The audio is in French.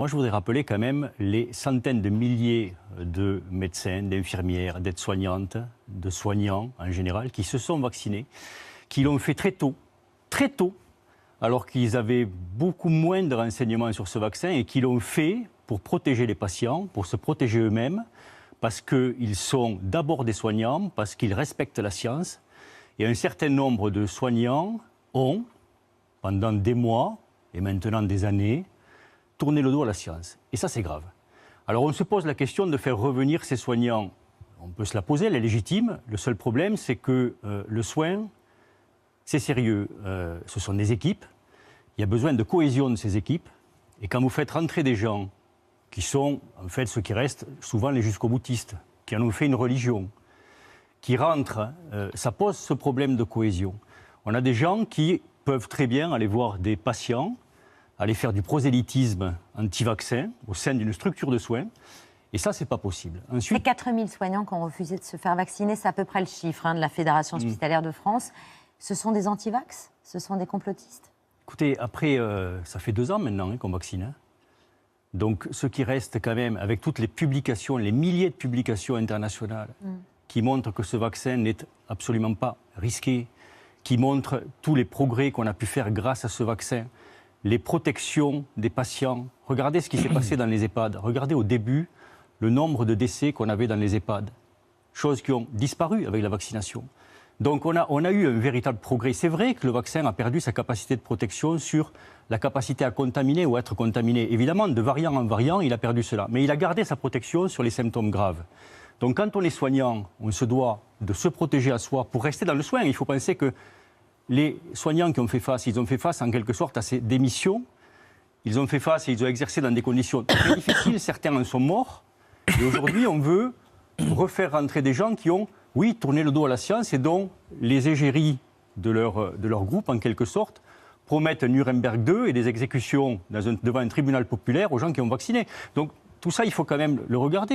Moi, je voudrais rappeler quand même les centaines de milliers de médecins, d'infirmières, d'aides-soignantes, de soignants en général, qui se sont vaccinés, qui l'ont fait très tôt, alors qu'ils avaient beaucoup moins de renseignements sur ce vaccin et qui l'ont fait pour protéger les patients, pour se protéger eux-mêmes, parce qu'ils sont d'abord des soignants, parce qu'ils respectent la science. Et un certain nombre de soignants ont, pendant des mois et maintenant des années, tourné le dos à la science. Et ça, c'est grave. Alors on se pose la question de faire revenir ces soignants. On peut se la poser, elle est légitime. Le seul problème, c'est que le soin, c'est sérieux. Ce sont des équipes. Il y a besoin de cohésion de ces équipes. Et quand vous faites rentrer des gens qui sont, en fait, ceux qui restent, souvent les jusqu'au-boutistes, qui en ont fait une religion, qui rentrent, ça pose ce problème de cohésion. On a des gens qui peuvent très bien aller voir des patients, aller faire du prosélytisme anti-vaccin au sein d'une structure de soins. Et ça, c'est pas possible. Ensuite, les 4000 soignants qui ont refusé de se faire vacciner, c'est à peu près le chiffre de la Fédération hospitalière de France. Ce sont des anti-vax? Ce sont des complotistes? Écoutez, après, ça fait 2 ans maintenant qu'on vaccine. Donc, ce qui reste quand même, avec toutes les publications, les milliers de publications internationales qui montrent que ce vaccin n'est absolument pas risqué, qui montrent tous les progrès qu'on a pu faire grâce à ce vaccin, les protections des patients. Regardez ce qui s'est passé dans les EHPAD. Regardez au début le nombre de décès qu'on avait dans les EHPAD. Choses qui ont disparu avec la vaccination. Donc on a eu un véritable progrès. C'est vrai que le vaccin a perdu sa capacité de protection sur la capacité à contaminer ou à être contaminé. Évidemment, de variant en variant, il a perdu cela. Mais il a gardé sa protection sur les symptômes graves. Donc quand on est soignant, on se doit de se protéger à soi pour rester dans le soin. Il faut penser que les soignants qui ont fait face, ils ont fait face en quelque sorte à ces démissions. Ils ont fait face et ils ont exercé dans des conditions très difficiles. Certains en sont morts. Et aujourd'hui, on veut refaire rentrer des gens qui ont, oui, tourné le dos à la science et dont les égéries de leur groupe, en quelque sorte, promettent un Nuremberg 2 et des exécutions devant un tribunal populaire aux gens qui ont vacciné. Donc tout ça, il faut quand même le regarder.